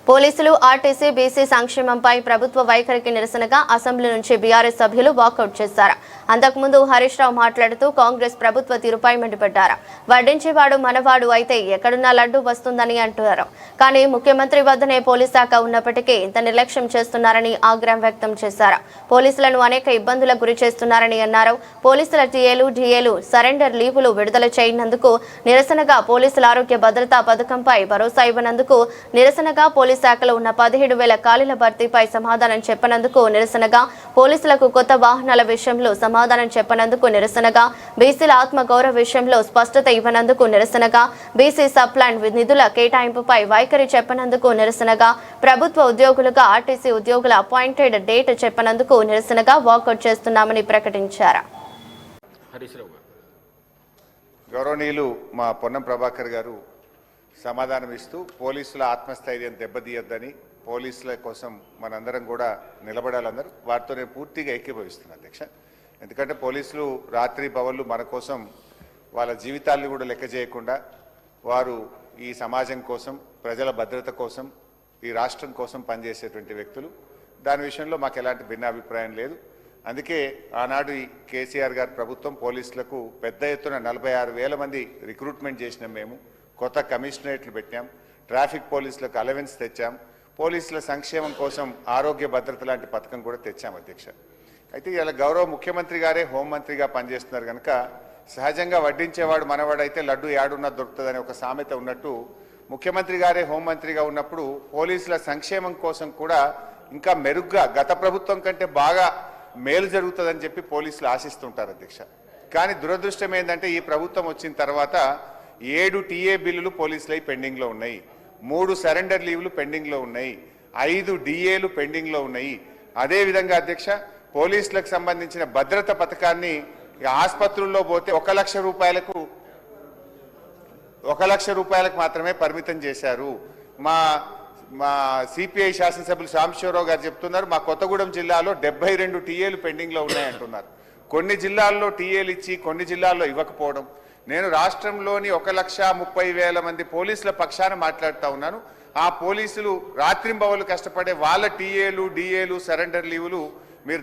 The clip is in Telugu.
పోలీసులు ఆర్టీసీ బీసీ సంక్షేమంపై ప్రభుత్వ వైఖరికి నిరసనగా అసెంబ్లీ నుంచి బీఆర్ఎస్ సభ్యులు వాకౌట్ చేశారు. అంతకుముందు హరీష్ రావు మాట్లాడుతూ కాంగ్రెస్ ప్రభుత్వ తీరుపై మండిపడ్డారు. వడ్డించేవాడు మనవాడు అయితే ఎక్కడున్నా లడ్డు వస్తుందని అంటున్నారు. కానీ ముఖ్యమంత్రి వద్దనే పోలీస్ శాఖ ఉన్నప్పటికీ ఇంత నిర్లక్ష్యం చేస్తున్నారని ఆగ్రహం వ్యక్తం చేశారు. పోలీసులను అనేక ఇబ్బందులకు గురి చేస్తున్నారని అన్నారు. పోలీసుల టీఏలు డీఏలు సరెండర్ లీవులు విడుదల చేయనందుకు నిరసనగా పోలీసుల ఆరోగ్య భద్రతా పథకంపై భరోసా ఇవ్వనందుకు నిరసనగా పోలీస్ శాఖలో ఉన్న 17,000 ఖాళీల భర్తీపై సమాధానం చెప్పనందుకు నిరసనగా పోలీసులకు కొత్త వాహనాల విషయంలో సమాధానం చెప్పనందుకు నిరసనగా బీసీల ఆత్మగౌరవ విషయంలో స్పష్టత ఇవ్వనందుకు నిరసనగా బీసీ సబ్ ప్లాన్ నిధుల కేటాయింపుపై వైఖరి చెప్పనందుకు నిరసనగా ప్రభుత్వ ఉద్యోగులుగా ఆర్టీసీ ఉద్యోగుల అపాయింటెడ్ డేట్ చెప్పనందుకు నిరసనగా వాకౌట్ చేస్తున్నామని ప్రకటించారు. గౌరవనీయులు మా పొన్నం ప్రభాకర్ గారు సమాధానం ఇస్తూ పోలీసుల ఆత్మస్థైర్యం దెబ్బతీయొద్దని, పోలీసుల కోసం మనందరం కూడా నిలబడాలందరూ వారితో నేను పూర్తిగా ఏకీభవిస్తున్నాను అధ్యక్ష. ఎందుకంటే పోలీసులు రాత్రి పగళ్ళు మన కోసం వాళ్ళ జీవితాలను కూడా లెక్క చేయకుండా వారు ఈ సమాజం కోసం, ప్రజల భద్రత కోసం, ఈ రాష్ట్రం కోసం పనిచేసేటువంటి వ్యక్తులు. దాని విషయంలో మాకు ఎలాంటి భిన్నాభిప్రాయం లేదు. అందుకే ఆనాడు ఈ కేసీఆర్ గారి ప్రభుత్వం పోలీసులకు పెద్ద ఎత్తున 46,000 మంది రిక్రూట్మెంట్ చేసినాం. మేము కొత్త కమిషనరేట్లు పెట్టాం, ట్రాఫిక్ పోలీసులకు అలవెన్స్ తెచ్చాం, పోలీసుల సంక్షేమం కోసం ఆరోగ్య భద్రత లాంటి పథకం కూడా తెచ్చాం అధ్యక్ష. అయితే ఇలా గౌరవ ముఖ్యమంత్రి గారే హోంమంత్రిగా పనిచేస్తున్నారు కనుక సహజంగా వడ్డించేవాడు మనవాడైతే లడ్డు యాడున్నా దొరుకుతుందని ఒక సామెత ఉన్నట్టు ముఖ్యమంత్రి గారే హోంమంత్రిగా ఉన్నప్పుడు పోలీసుల సంక్షేమం కోసం కూడా ఇంకా మెరుగ్గా గత ప్రభుత్వం కంటే బాగా మేలు జరుగుతుందని చెప్పి పోలీసులు ఆశిస్తుంటారు అధ్యక్ష. కానీ దురదృష్టం ఏంటంటే ఈ ప్రభుత్వం వచ్చిన తర్వాత 7 టీఏ బిల్లులు పోలీసులై పెండింగ్లో ఉన్నాయి, 3 సరెండర్ లీవ్లు పెండింగ్లో ఉన్నాయి, 5 డిఏలు పెండింగ్లో ఉన్నాయి. అదేవిధంగా అధ్యక్ష పోలీసులకు సంబంధించిన భద్రత పథకాన్ని ఆసుపత్రుల్లో పోతే 1 లక్ష రూపాయలకు మాత్రమే పరిమితం చేశారు. మా సిపిఐ శాసనసభ్యులు సాంబశివరావు గారు చెప్తున్నారు, మా కొత్తగూడెం జిల్లాలో 72 టీఏలు పెండింగ్లో ఉన్నాయంటున్నారు. కొన్ని జిల్లాల్లో టీఏలు ఇచ్చి కొన్ని జిల్లాల్లో ఇవ్వకపోవడం. నేను రాష్ట్రంలోని 1,30,000 మంది పోలీసుల పక్షాన మాట్లాడుతూ ఉన్నాను. ఆ పోలీసులు రాత్రింబవళ్ళు కష్టపడే వాళ్ళ టీఏలు డిఏలు సరెండర్ లీవులు మీరు